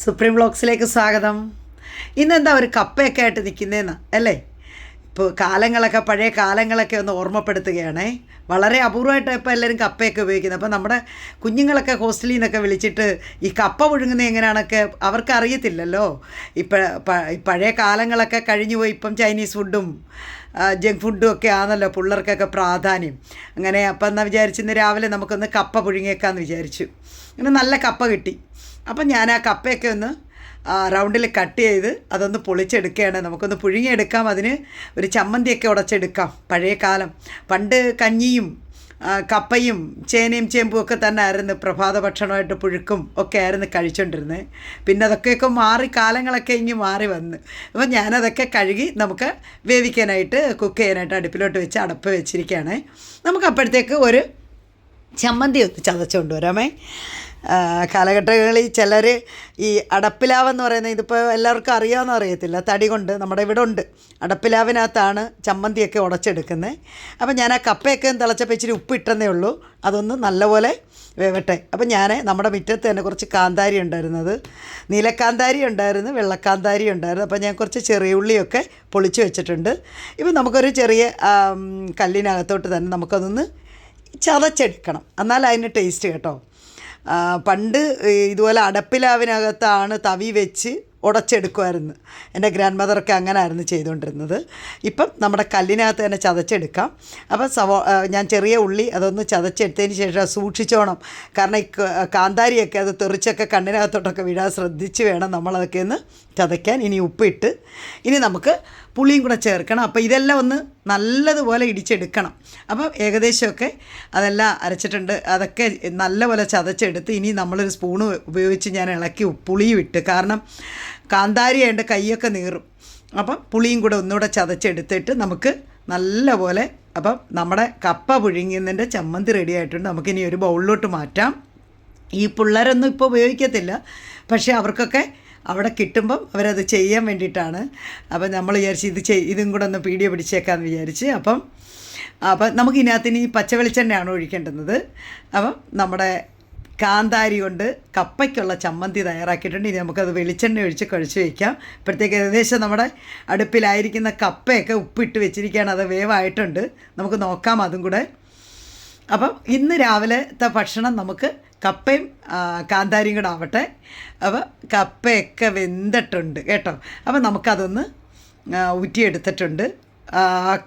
Supreme വ്ളോഗ്സിലേക്ക് സ്വാഗതം. ഇന്നെന്താ ഒരു കപ്പയൊക്കെ ആയിട്ട് നിൽക്കുന്നതെന്ന് അല്ലേ? ഇപ്പോൾ പഴയ കാലങ്ങളൊക്കെ ഒന്ന് ഓർമ്മപ്പെടുത്തുകയാണേ. വളരെ അപൂർവമായിട്ടാണ് ഇപ്പോൾ എല്ലാവരും കപ്പയൊക്കെ ഉപയോഗിക്കുന്നത്. അപ്പോൾ നമ്മുടെ കുഞ്ഞുങ്ങളൊക്കെ ഹോസ്റ്റലിൽ നിന്നൊക്കെ വിളിച്ചിട്ട് ഈ കപ്പ പുഴുങ്ങുന്നത് എങ്ങനെയാണൊക്കെ അവർക്ക് അറിയത്തില്ലല്ലോ. പഴയ കാലങ്ങളൊക്കെ കഴിഞ്ഞു പോയി. ഇപ്പം ചൈനീസ് ഫുഡും ജങ്ക് ഫുഡും ഒക്കെ ആണല്ലോ പിള്ളേർക്കൊക്കെ പ്രാധാന്യം. അങ്ങനെ അപ്പം എന്നാൽ വിചാരിച്ചു ഇന്ന് രാവിലെ നമുക്കൊന്ന് കപ്പ പുഴുങ്ങിയേക്കാമെന്ന് വിചാരിച്ചു. അങ്ങനെ നല്ല കപ്പ കിട്ടി. അപ്പം ഞാൻ ആ കപ്പയൊക്കെ ഒന്ന് റൗണ്ടിൽ കട്ട് ചെയ്ത് അതൊന്ന് പൊളിച്ചെടുക്കുകയാണ്. നമുക്കൊന്ന് പുഴുങ്ങിയെടുക്കാം. അതിന് ഒരു ചമ്മന്തിയൊക്കെ ഉടച്ചെടുക്കാം. പഴയ കാലം പണ്ട് കഞ്ഞിയും കപ്പയും ചേനയും ചേമ്പും ഒക്കെ തന്നെ ആയിരുന്നു പ്രഭാത ഭക്ഷണമായിട്ട്. പുഴുക്കും ഒക്കെ ആയിരുന്നു കഴിച്ചുകൊണ്ടിരുന്നത്. പിന്നെ അതൊക്കെയൊക്കെ മാറി, കാലങ്ങളൊക്കെ ഇങ്ങ് മാറി വന്ന്. അപ്പം ഞാനതൊക്കെ കഴുകി നമുക്ക് വേവിക്കാനായിട്ട് കുക്ക് ചെയ്യാനായിട്ട് അടുപ്പിലോട്ട് വെച്ച് അടപ്പ് വെച്ചിരിക്കുകയാണ്. നമുക്ക് അപ്പോഴത്തേക്ക് ഒരു ചമ്മന്തി ഒന്ന് ചതച്ചുകൊണ്ട് വരാമേ. കാലഘട്ടങ്ങളിൽ ചിലർ ഈ അടപ്പിലാവെന്ന് പറയുന്നത്, ഇതിപ്പോൾ എല്ലാവർക്കും അറിയാമെന്ന് അറിയത്തില്ല, തടി കൊണ്ട് നമ്മുടെ ഇവിടെ ഉണ്ട്. അടപ്പിലാവിനകത്താണ് ചമ്മന്തിയൊക്കെ ഉടച്ചെടുക്കുന്നത്. അപ്പം ഞാൻ ആ കപ്പയൊക്കെ തിളച്ചപ്പോൾ ഇച്ചിരി ഉപ്പിട്ടെന്നേ ഉള്ളൂ. അതൊന്ന് നല്ലപോലെ വേവട്ടെ. അപ്പം ഞാൻ നമ്മുടെ മുറ്റത്ത് തന്നെ കുറച്ച് കാന്താരി ഉണ്ടായിരുന്നത്, നീലക്കാന്താരി ഉണ്ടായിരുന്നു, വെള്ളക്കാന്താരി ഉണ്ടായിരുന്നു. അപ്പം ഞാൻ കുറച്ച് ചെറിയ ഉള്ളിയൊക്കെ പൊളിച്ച് വെച്ചിട്ടുണ്ട്. ഇപ്പം നമുക്കൊരു ചെറിയ കല്ലിനകത്തോട്ട് തന്നെ നമുക്കതൊന്ന് ചതച്ചെടുക്കണം. എന്നാൽ അതിന് ടേസ്റ്റ് കേട്ടോ. പണ്ട് ഇതുപോലെ അടപ്പിലാവിനകത്താണ് തവി വെച്ച് ഉടച്ചെടുക്കുമായിരുന്നു. എൻ്റെ ഗ്രാൻഡ് മദറൊക്കെ അങ്ങനെ ആയിരുന്നു ചെയ്തുകൊണ്ടിരുന്നത്. ഇപ്പം നമ്മുടെ കല്ലിനകത്ത് തന്നെ ചതച്ചെടുക്കാം. അപ്പം ഞാൻ ചെറിയ ഉള്ളി അതൊന്ന് ചതച്ചെടുത്തതിന് ശേഷം സൂക്ഷിച്ചോണം. കാരണം ഈ കാന്താരിയൊക്കെ അത് തെറിച്ചൊക്കെ കണ്ണിനകത്തോട്ടൊക്കെ വീഴാൻ ശ്രദ്ധിച്ച് വേണം നമ്മളതൊക്കെ ഒന്ന് ചതയ്ക്കാൻ. ഇനി ഉപ്പിട്ട് ഇനി നമുക്ക് പുളിയും കൂടെ ചേർക്കണം. അപ്പോൾ ഇതെല്ലാം ഒന്ന് നല്ലതുപോലെ ഇടിച്ചെടുക്കണം. അപ്പം ഏകദേശമൊക്കെ അതെല്ലാം അരച്ചിട്ടുണ്ട്. അതൊക്കെ നല്ലപോലെ ചതച്ചെടുത്ത് ഇനി നമ്മളൊരു സ്പൂണ് ഉപയോഗിച്ച് ഞാൻ ഇളക്കി പുളിയും ഇട്ട്, കാരണം കാന്താരി ആയതുകൊണ്ട് കൈയൊക്കെ നീറും. അപ്പം പുളിയും കൂടെ ഒന്നുകൂടെ ചതച്ചെടുത്തിട്ട് നമുക്ക് നല്ലപോലെ, അപ്പം നമ്മുടെ കപ്പ പുഴുങ്ങിയതിൻ്റെ ചമ്മന്തി റെഡി ആയിട്ടുണ്ട്. നമുക്കിനി ഒരു ബൗളിലോട്ട് മാറ്റാം. ഈ പിള്ളേരൊന്നും ഇപ്പോൾ ഉപയോഗിക്കത്തില്ല, പക്ഷേ അവർക്കൊക്കെ അവിടെ കിട്ടുമ്പം അവരത് ചെയ്യാൻ വേണ്ടിയിട്ടാണ്. അപ്പം നമ്മൾ വിചാരിച്ച് ഇതും കൂടെ ഒന്ന് വീഡിയോ പിടിച്ചേക്കാമെന്ന് വിചാരിച്ച്. അപ്പം നമുക്ക് ഇതിനകത്തിന് ഈ പച്ച വെളിച്ചെണ്ണയാണ് ഒഴിക്കേണ്ടുന്നത്. അപ്പം നമ്മുടെ കാന്താരി കൊണ്ട് കപ്പയ്ക്കുള്ള ചമ്മന്തി തയ്യാറാക്കിയിട്ടുണ്ട്. ഇനി നമുക്കത് വെളിച്ചെണ്ണ ഒഴിച്ച് കഴിച്ച് വയ്ക്കാം. ഇപ്പോഴത്തേക്ക് ഏകദേശം നമ്മുടെ അടുപ്പിലായിരിക്കുന്ന കപ്പയൊക്കെ ഉപ്പിട്ട് വെച്ചിരിക്കുകയാണ്. അത് വേവായിട്ടുണ്ട്. നമുക്ക് നോക്കാം അതും കൂടെ. അപ്പം ഇന്ന് രാവിലത്തെ ഭക്ഷണം നമുക്ക് കപ്പയും കാന്താരിയും കൂടെ ആവട്ടെ. അപ്പോൾ കപ്പയൊക്കെ വെന്തിട്ടുണ്ട് കേട്ടോ. അപ്പം നമുക്കതൊന്ന് ഊറ്റിയെടുത്തിട്ടുണ്ട്.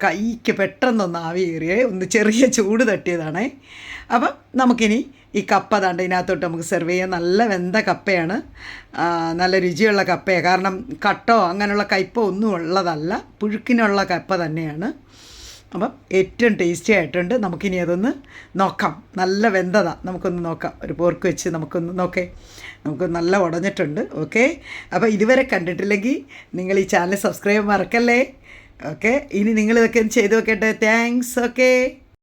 കൈക്ക് പെട്ടെന്നൊന്ന് ആവി കയറിയേ, ഒന്ന് ചെറിയ ചൂട് തട്ടിയതാണേ. അപ്പം നമുക്കിനി ഈ കപ്പ ദാണ്ട് ഇതിനകത്തോട്ട് നമുക്ക് സെർവ് ചെയ്യാം. നല്ല വെന്ത കപ്പയാണ്, നല്ല രുചിയുള്ള കപ്പയാണ്. കാരണം കട്ടോ അങ്ങനെയുള്ള കയ്പോ ഒന്നും ഉള്ളതല്ല, പുഴുക്കിനുള്ള കപ്പ തന്നെയാണ്. അപ്പം ഏറ്റവും ടേസ്റ്റി ആയിട്ടുണ്ട്. നമുക്കിനി അതൊന്ന് നോക്കാം. നല്ല വെന്തതാണ്, നമുക്കൊന്ന് നോക്കാം. ഒരു പോർക്ക് വെച്ച് നമുക്കൊന്ന് നമുക്ക് നല്ല ഉടഞ്ഞിട്ടുണ്ട്. ഓക്കെ, അപ്പോൾ ഇതുവരെ കണ്ടിട്ടില്ലെങ്കിൽ നിങ്ങൾ ഈ ചാനൽ സബ്സ്ക്രൈബ് മറക്കല്ലേ. ഓക്കെ, ഇനി നിങ്ങളിതൊക്കെ ചെയ്ത് നോക്കട്ടെ. താങ്ക്സ്. ഓക്കെ.